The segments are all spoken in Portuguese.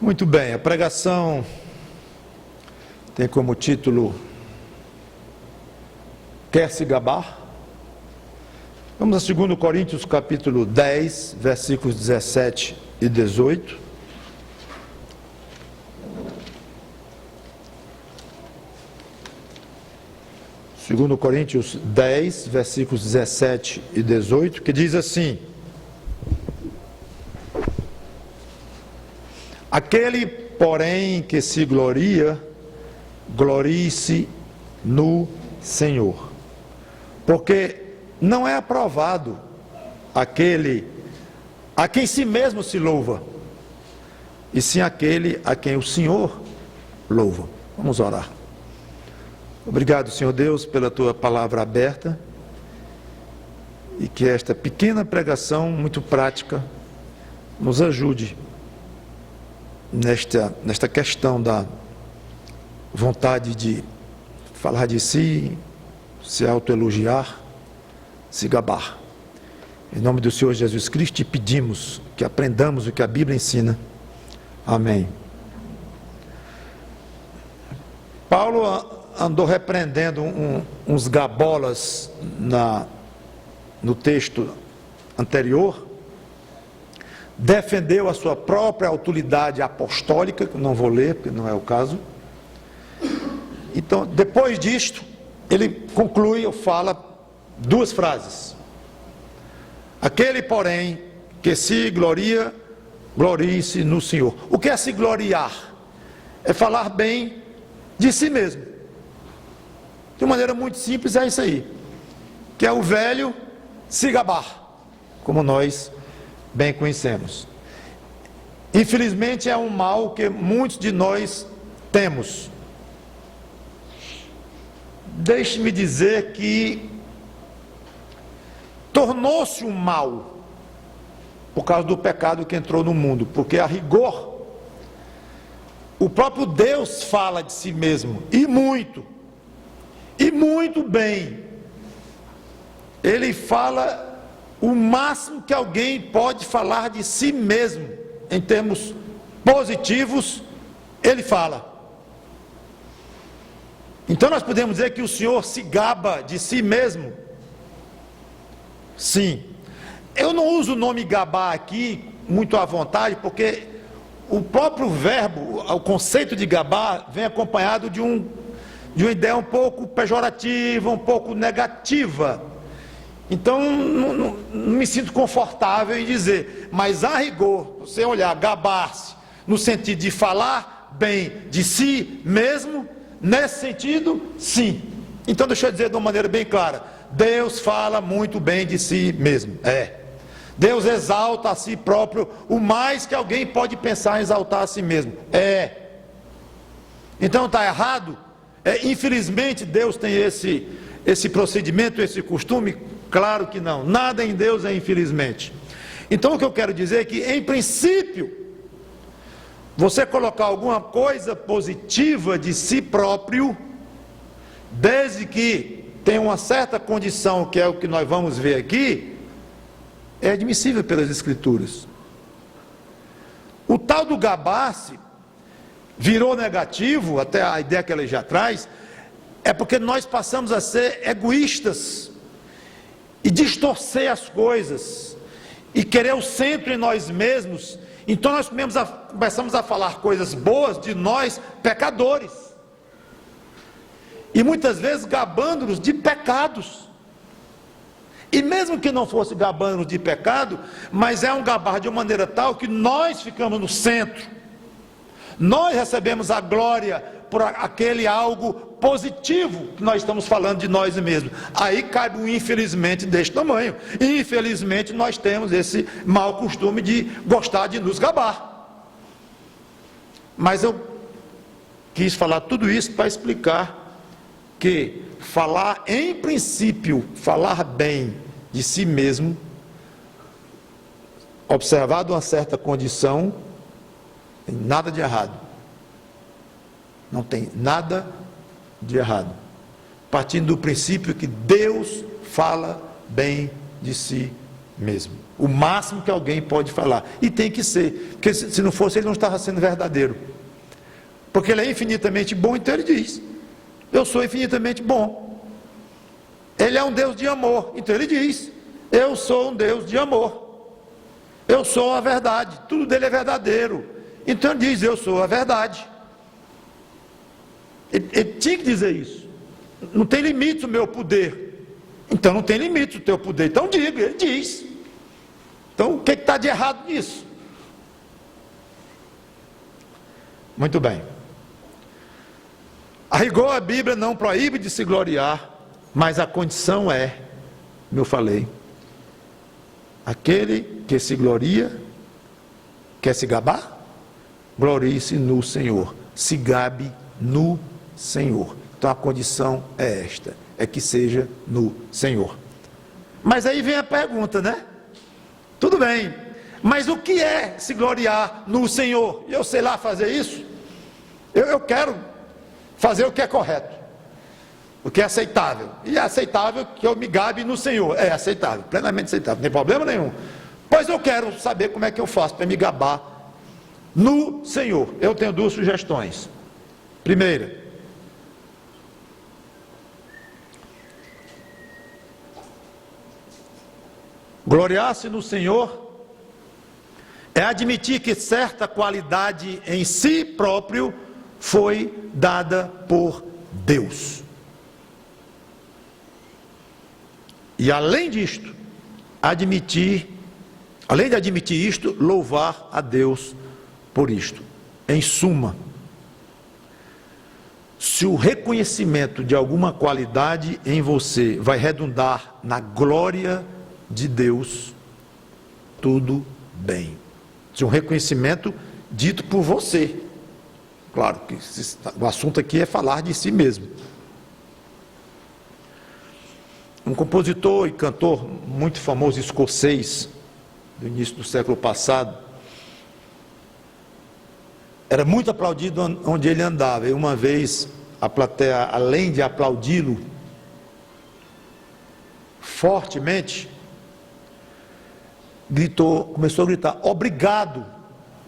Muito bem, a pregação tem como título Quer se gabar? Vamos a 2 Coríntios capítulo 10, versículos 17 e 18. Segundo Coríntios 10, versículos 17 e 18, que diz assim: Aquele, porém, que se gloria, glorie-se no Senhor. Porque não é aprovado aquele a quem si mesmo se louva, e sim aquele a quem o Senhor louva. Vamos orar. Obrigado, Senhor Deus, pela Tua palavra aberta, e que esta pequena pregação, muito prática, nos ajude nesta questão da vontade de falar de si, se autoelogiar, se gabar. Em nome do Senhor Jesus Cristo, te pedimos que aprendamos o que a Bíblia ensina. Amém. Paulo andou repreendendo uns gabolas no texto anterior, defendeu a sua própria autoridade apostólica, que não vou ler, porque não é o caso. Então, depois disto, ele conclui ou fala duas frases. Aquele, porém, que se gloria, glorie-se no Senhor. O que é se gloriar? É falar bem de si mesmo. De maneira muito simples é isso aí, que é o velho se gabar, como nós bem conhecemos. Infelizmente é um mal que muitos de nós temos. Deixe-me dizer que tornou-se um mal por causa do pecado que entrou no mundo, porque a rigor o próprio Deus fala de si mesmo, e muito bem. Ele fala o máximo que alguém pode falar de si mesmo, em termos positivos, ele fala. Então nós podemos dizer que o Senhor se gaba de si mesmo? Sim. Eu não uso o nome gabar aqui muito à vontade, porque o próprio verbo, o conceito de gabar, vem acompanhado de uma ideia um pouco pejorativa, um pouco negativa. Então não me sinto confortável em dizer, mas a rigor, você olhar, gabar-se, no sentido de falar bem de si mesmo, nesse sentido, sim. Então deixa eu dizer de uma maneira bem clara, Deus fala muito bem de si mesmo, Deus exalta a si próprio o mais que alguém pode pensar em exaltar a si mesmo, Então está errado? Infelizmente Deus tem esse procedimento, esse costume? Claro que não, nada em Deus é infelizmente. Então o que eu quero dizer é que, em princípio, você colocar alguma coisa positiva de si próprio, desde que tenha uma certa condição, que é o que nós vamos ver aqui, é admissível pelas Escrituras. O tal do gabar-se virou negativo, até a ideia que ela já traz, é porque nós passamos a ser egoístas e distorcer as coisas e querer o centro em nós mesmos. Então nós começamos a falar coisas boas de nós, pecadores, e muitas vezes gabando-nos de pecados. E mesmo que não fosse gabando-nos de pecado, mas é um gabar de uma maneira tal que nós ficamos no centro, nós recebemos a glória por aquele algo positivo que nós estamos falando de nós mesmos. Aí cabe um infelizmente deste tamanho. E infelizmente nós temos esse mau costume de gostar de nos gabar. Mas eu quis falar tudo isso para explicar que falar, em princípio, falar bem de si mesmo, observado uma certa condição, tem nada de errado. Não tem nada de errado, partindo do princípio que Deus fala bem de si mesmo. O máximo que alguém pode falar. E tem que ser. Porque se não fosse, ele não estava sendo verdadeiro. Porque ele é infinitamente bom, então ele diz: eu sou infinitamente bom. Ele é um Deus de amor, então ele diz: eu sou um Deus de amor. Eu sou a verdade. Tudo dele é verdadeiro. Então ele diz: eu sou a verdade. Ele tinha que dizer isso. Não tem limite o meu poder. Então não tem limite o teu poder. Então diga, ele diz. Então o que está de errado nisso? Muito bem. A rigor, a Bíblia não proíbe de se gloriar, mas a condição é, como eu falei, aquele que se gloria, quer se gabar? Glorie-se no Senhor, se gabe no Senhor. Então a condição é esta, é que seja no Senhor. Mas aí vem a pergunta, né? Tudo bem, mas o que é se gloriar no Senhor? Eu sei lá fazer isso? Eu quero fazer o que é correto, o que é aceitável. E é aceitável que eu me gabe no Senhor. É aceitável, plenamente aceitável, não tem problema nenhum. Pois eu quero saber como é que eu faço para me gabar no Senhor. Eu tenho duas sugestões. Primeira, gloriar-se no Senhor é admitir que certa qualidade em si próprio foi dada por Deus. E além disto, além de admitir isto, louvar a Deus por isto. Em suma, se o reconhecimento de alguma qualidade em você vai redundar na glória de Deus, tudo bem. Se um reconhecimento dito por você. Claro que o assunto aqui é falar de si mesmo. Um compositor e cantor muito famoso escocês, do início do século passado, era muito aplaudido onde ele andava. E uma vez a plateia, além de aplaudi-lo fortemente, começou a gritar: obrigado,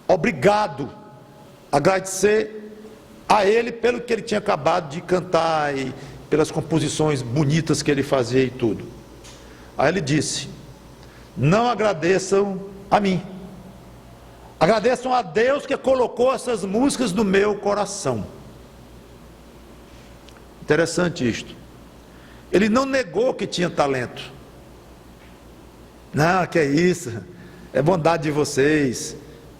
obrigado, agradecer a ele pelo que ele tinha acabado de cantar e pelas composições bonitas que ele fazia e tudo. Aí ele disse: não agradeçam a mim, agradeçam a Deus que colocou essas músicas no meu coração. Interessante isto. Ele não negou que tinha talento. Não, que é isso, é bondade de vocês,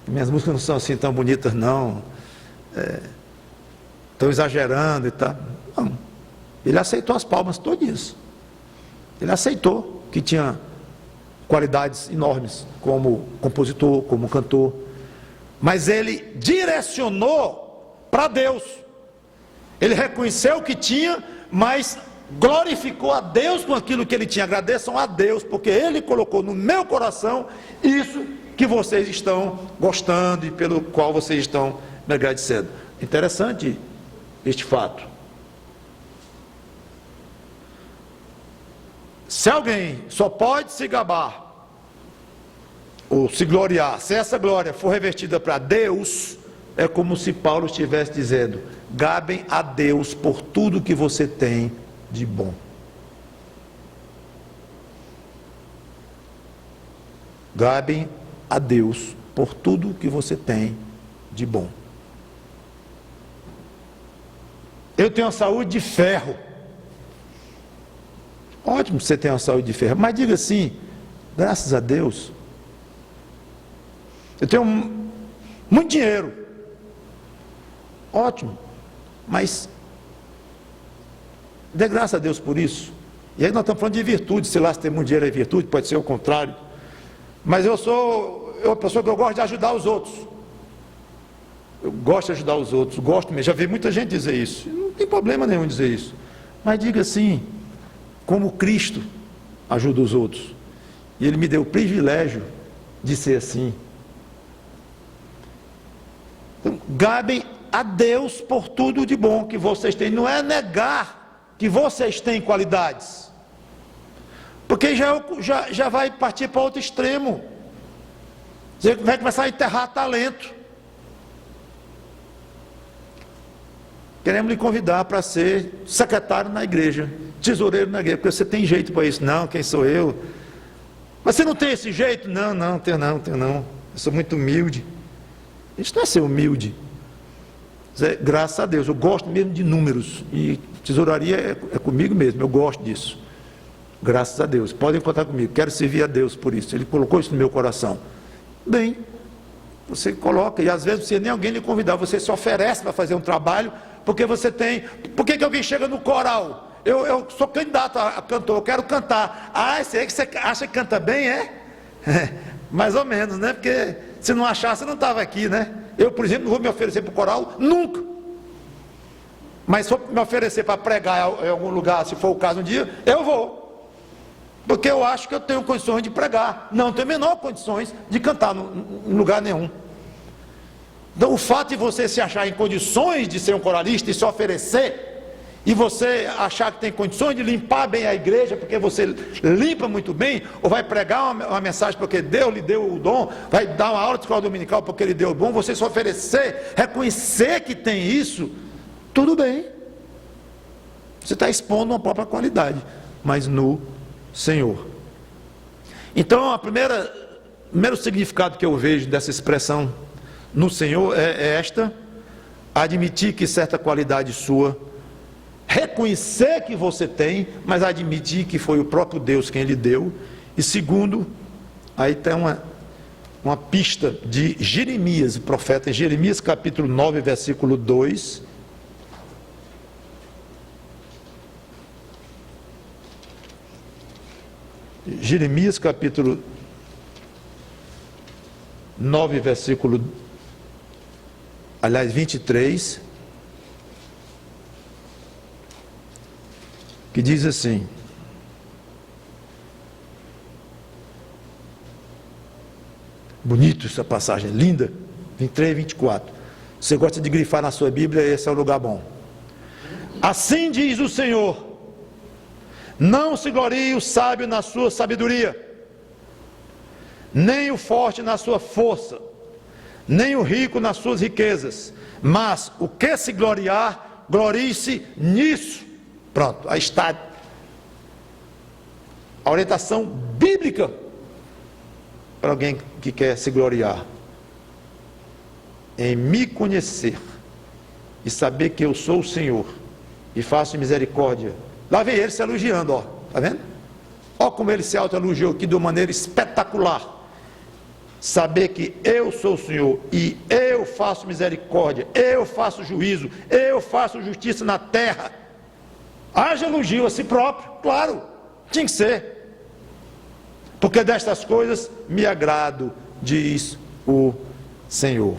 minhas músicas não são assim tão bonitas não, estão exagerando e tal. Não, ele aceitou as palmas todinhas. Ele aceitou que tinha qualidades enormes como compositor, como cantor, mas ele direcionou para Deus. Ele reconheceu que tinha, mas glorificou a Deus com aquilo que ele tinha. Agradeçam a Deus, porque ele colocou no meu coração isso que vocês estão gostando e pelo qual vocês estão me agradecendo. Interessante este fato. Se alguém só pode se gabar ou se gloriar, se essa glória for revertida para Deus, é como se Paulo estivesse dizendo: gabem a Deus por tudo que você tem de bom. Gabem a Deus por tudo que você tem de bom. Eu tenho uma saúde de ferro. Ótimo que você tem uma saúde de ferro, mas diga assim: graças a Deus. Eu tenho muito dinheiro. Ótimo, mas dê graças a Deus por isso. E aí nós estamos falando de virtude. Se lá se tem muito dinheiro é virtude, pode ser o contrário. Mas eu sou uma pessoa que eu gosto de ajudar os outros. Eu gosto de ajudar os outros, gosto mesmo. Já vi muita gente dizer isso. Não tem problema nenhum dizer isso. Mas diga assim: como Cristo ajuda os outros. E Ele me deu o privilégio de ser assim. Então, gabem a Deus por tudo de bom que vocês têm. Não é negar que vocês têm qualidades. Porque já vai partir para outro extremo. Você vai começar a enterrar talento. Queremos lhe convidar para ser secretário na igreja, tesoureiro na igreja, porque você tem jeito para isso. Não, quem sou eu? Mas você não tem esse jeito? Não, tenho não. Eu sou muito humilde. Isso não é ser humilde. Graças a Deus, eu gosto mesmo de números. E tesouraria é comigo mesmo, eu gosto disso. Graças a Deus, podem contar comigo, quero servir a Deus por isso, Ele colocou isso no meu coração. Bem, você coloca, e às vezes você nem alguém lhe convidar, você se oferece para fazer um trabalho, porque você tem. Por que alguém chega no coral? Eu sou candidato a cantor, eu quero cantar. Ah, esse aí que você acha que canta bem, é? Mais ou menos, né? Porque se não achasse, você não estava aqui, né? Eu, por exemplo, não vou me oferecer para o coral, nunca. Mas se for me oferecer para pregar em algum lugar, se for o caso um dia, eu vou. Porque eu acho que eu tenho condições de pregar. Não tenho menor condições de cantar em lugar nenhum. Então o fato de você se achar em condições de ser um coralista e se oferecer, e você achar que tem condições de limpar bem a igreja, porque você limpa muito bem, ou vai pregar uma mensagem porque Deus lhe deu o dom, vai dar uma aula de escola dominical porque Ele deu o dom, você se oferecer, reconhecer que tem isso, tudo bem. Você está expondo uma própria qualidade, mas no Senhor. Então, primeiro significado que eu vejo dessa expressão no Senhor é esta: admitir que certa qualidade sua, reconhecer que você tem, mas admitir que foi o próprio Deus quem lhe deu. E segundo, aí tem uma pista de Jeremias, o profeta, em Jeremias capítulo 9, versículo 2. Jeremias capítulo 9, versículo 23, que diz assim: bonito essa passagem, linda, 23 e 24. Você gosta de grifar na sua Bíblia, esse é o lugar bom. Assim diz o Senhor: não se glorie o sábio na sua sabedoria, nem o forte na sua força, nem o rico nas suas riquezas, mas o que se gloriar, glorie-se nisso. Pronto, aí está a orientação bíblica para alguém que quer se gloriar: em me conhecer e saber que eu sou o Senhor e faço misericórdia. Lá vem ele se elogiando, ó, tá vendo? Ó como ele se autoelogiou aqui de uma maneira espetacular. Saber que eu sou o Senhor e eu faço misericórdia, eu faço juízo, eu faço justiça na terra. Haja elogio a si próprio, claro, tinha que ser. Porque destas coisas me agrado, diz o Senhor.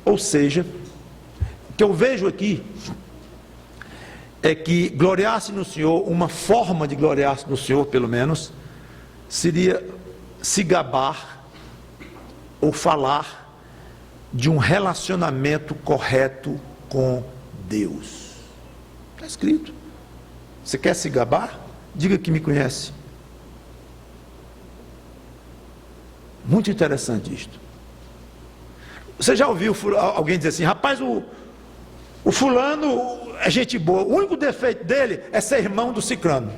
Ou seja, o que eu vejo aqui é que gloriar-se no Senhor, uma forma de gloriar-se no Senhor, pelo menos, seria se gabar ou falar de um relacionamento correto com Deus. Está escrito. Você quer se gabar? Diga que me conhece. Muito interessante isto. Você já ouviu alguém dizer assim: rapaz, o fulano é gente boa, o único defeito dele é ser irmão do ciclano.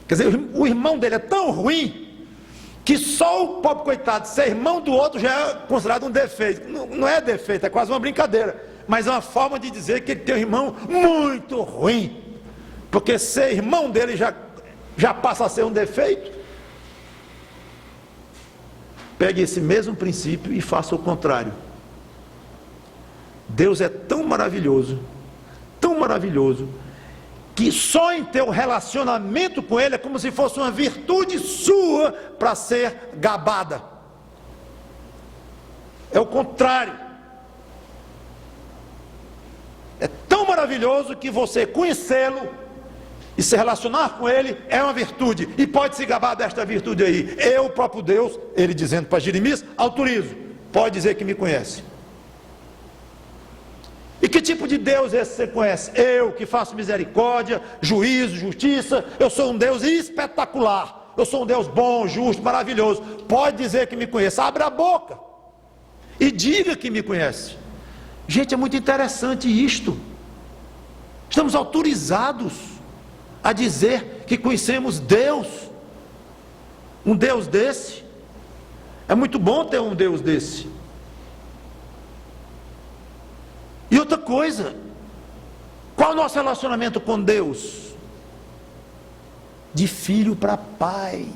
Quer dizer, o irmão dele é tão ruim que só o pobre coitado ser irmão do outro já é considerado um defeito. Não é defeito, é quase uma brincadeira, mas é uma forma de dizer que ele tem um irmão muito ruim, porque ser irmão dele já passa a ser um defeito. Pegue esse mesmo princípio e faça o contrário. Deus é tão maravilhoso, que só em ter um relacionamento com Ele é como se fosse uma virtude sua para ser gabada. É o contrário. É tão maravilhoso que você conhecê-lo e se relacionar com Ele é uma virtude, e pode se gabar desta virtude aí. Eu, o próprio Deus, Ele dizendo para Jeremias, autorizo, pode dizer que me conhece. E que tipo de Deus esse você conhece? Eu, que faço misericórdia, juízo, justiça, eu sou um Deus espetacular, eu sou um Deus bom, justo, maravilhoso. Pode dizer que me conhece, abre a boca e diga que me conhece. Gente, é muito interessante isto. Estamos autorizados a dizer que conhecemos Deus, um Deus desse. É muito bom ter um Deus desse. E outra coisa, qual é o nosso relacionamento com Deus? De filho para pai.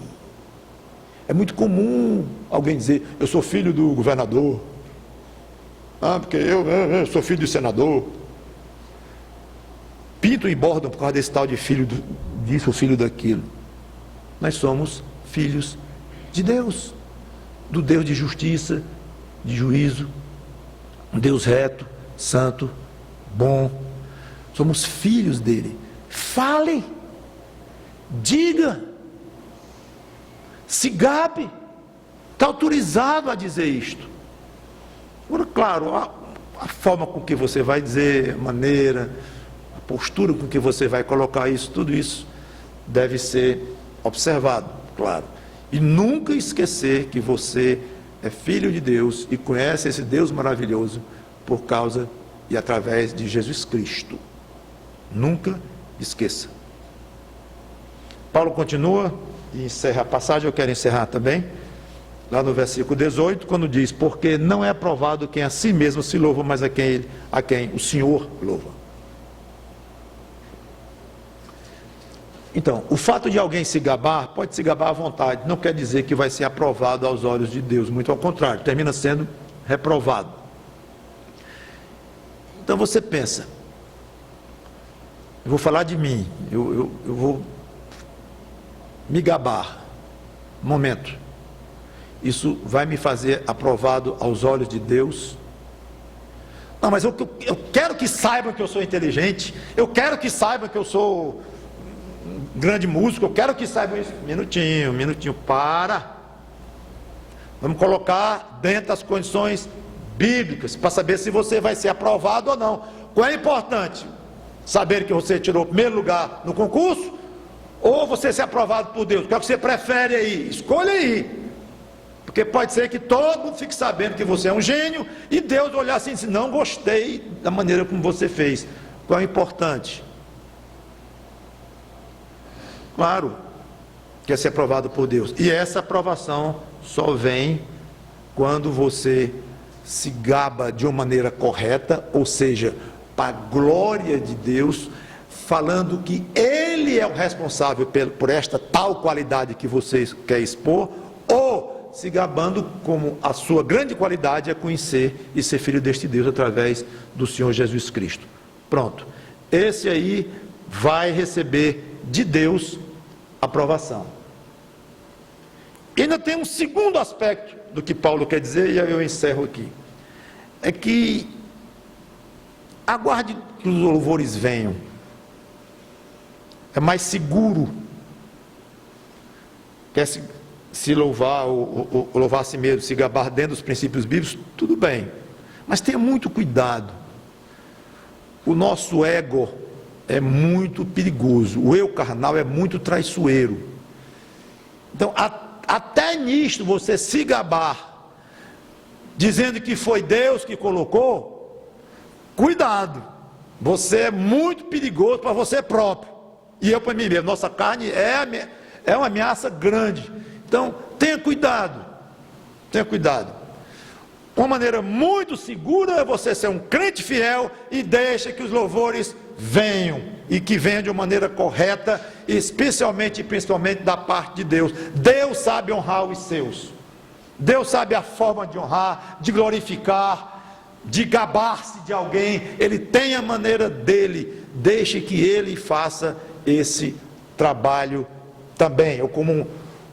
É muito comum alguém dizer, eu sou filho do governador, porque eu sou filho do senador. Pintam e bordam por causa desse tal de filho disso, filho daquilo. Nós somos filhos de Deus, do Deus de justiça, de juízo, um Deus reto, santo, bom. Somos filhos dele. Fale, diga, se gabe, está autorizado a dizer isto. Agora, claro, a forma com que você vai dizer, a maneira, a postura com que você vai colocar isso, tudo isso deve ser observado, claro. E nunca esquecer que você é filho de Deus e conhece esse Deus maravilhoso por causa e através de Jesus Cristo. Nunca esqueça. Paulo continua e encerra a passagem, eu quero encerrar também, lá no versículo 18, quando diz, porque não é aprovado quem a si mesmo se louva, mas a quem o Senhor louva. Então, o fato de alguém se gabar, pode se gabar à vontade, não quer dizer que vai ser aprovado aos olhos de Deus, muito ao contrário, termina sendo reprovado. Então você pensa, eu vou falar de mim, eu vou me gabar, momento, isso vai me fazer aprovado aos olhos de Deus? Não, mas eu quero que saibam que eu sou inteligente, eu quero que saibam que eu sou um grande músico, eu quero que saibam isso. Minutinho, para. Vamos colocar dentro das condições bíblicas, para saber se você vai ser aprovado ou não. Qual é importante? Saber que você tirou o primeiro lugar no concurso, ou você ser aprovado por Deus? Qual é que você prefere aí? Escolha aí. Porque pode ser que todo mundo fique sabendo que você é um gênio, e Deus olhar assim e dizer, não gostei da maneira como você fez. Qual é o importante? Claro, quer ser aprovado por Deus. E essa aprovação só vem quando você se gaba de uma maneira correta, ou seja, para a glória de Deus, falando que Ele é o responsável por esta tal qualidade que você quer expor, ou se gabando como a sua grande qualidade é conhecer e ser filho deste Deus através do Senhor Jesus Cristo. Pronto. Esse aí vai receber de Deus aprovação. E ainda tem um segundo aspecto do que Paulo quer dizer, e eu encerro aqui. É que aguarde que os louvores venham. É mais seguro. Quer se louvar, ou louvar a si mesmo, se gabar dentro dos princípios bíblicos, tudo bem. Mas tenha muito cuidado. O nosso ego é muito perigoso. O eu carnal é muito traiçoeiro. Então, até nisto você se gabar, dizendo que foi Deus que colocou, cuidado. Você é muito perigoso para você próprio. E eu para mim mesmo. Nossa carne é uma ameaça grande. Então, tenha cuidado. Tenha cuidado. Uma maneira muito segura é você ser um crente fiel e deixa que os louvores venham, e que venham de uma maneira correta, especialmente e principalmente da parte de Deus. Deus sabe honrar os seus. Deus sabe a forma de honrar, de glorificar, de gabar-se de alguém. Ele tem a maneira dele. Deixe que ele faça esse trabalho também.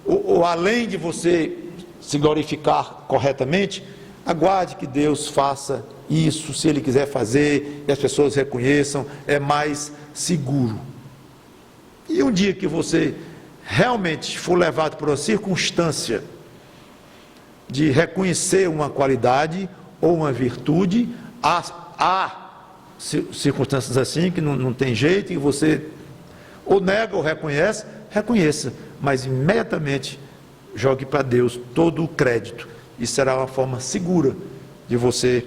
Ou além de você se glorificar corretamente, aguarde que Deus faça isso, se Ele quiser fazer, e as pessoas reconheçam, é mais seguro. E um dia que você realmente for levado por uma circunstância de reconhecer uma qualidade ou uma virtude, há circunstâncias assim, que não tem jeito, e você ou nega ou reconhece, reconheça, mas imediatamente jogue para Deus todo o crédito. Isso será uma forma segura de você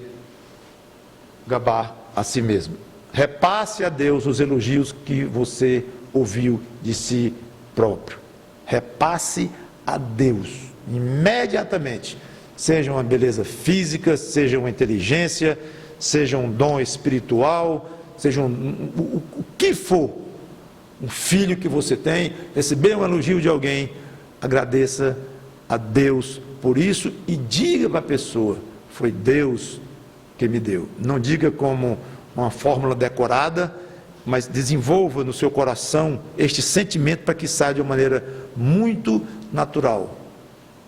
gabar a si mesmo. Repasse a Deus os elogios que você ouviu de si próprio. Repasse a Deus imediatamente. Seja uma beleza física, seja uma inteligência, seja um dom espiritual, seja o que for, um filho que você tem, receber um elogio de alguém, agradeça a Deus por isso e diga para a pessoa: foi Deus que me deu. Não diga como uma fórmula decorada, mas desenvolva no seu coração este sentimento para que saia de uma maneira muito natural.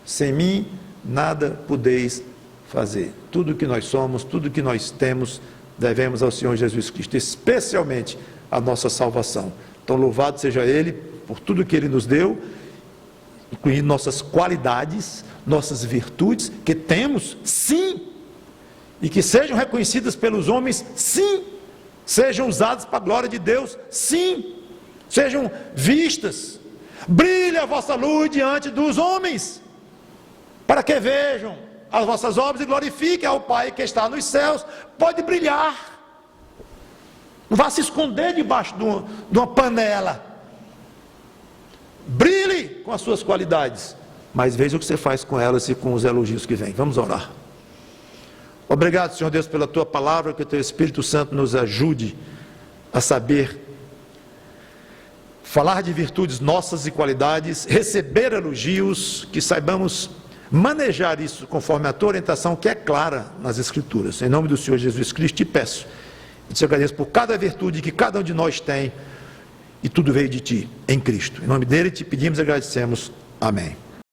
Sem mim nada podeis fazer. Tudo que nós somos, tudo que nós temos, devemos ao Senhor Jesus Cristo, especialmente a nossa salvação. Então louvado seja Ele por tudo que Ele nos deu, incluindo nossas qualidades, nossas virtudes, que temos, sim, e que sejam reconhecidas pelos homens, sim, sejam usadas para a glória de Deus, sim, sejam vistas. Brilhe a vossa luz diante dos homens, para que vejam as vossas obras e glorifiquem ao Pai que está nos céus. Pode brilhar, não vá se esconder debaixo de uma panela. Brilhe com as suas qualidades, mas veja o que você faz com elas e com os elogios que vêm. Vamos orar. Obrigado, Senhor Deus, pela Tua palavra, que o Teu Espírito Santo nos ajude a saber falar de virtudes nossas e qualidades, receber elogios, que saibamos manejar isso conforme a Tua orientação, que é clara nas Escrituras. Em nome do Senhor Jesus Cristo te peço e te agradeço por cada virtude que cada um de nós tem, e tudo veio de Ti, em Cristo. Em nome dele te pedimos e agradecemos. Amém.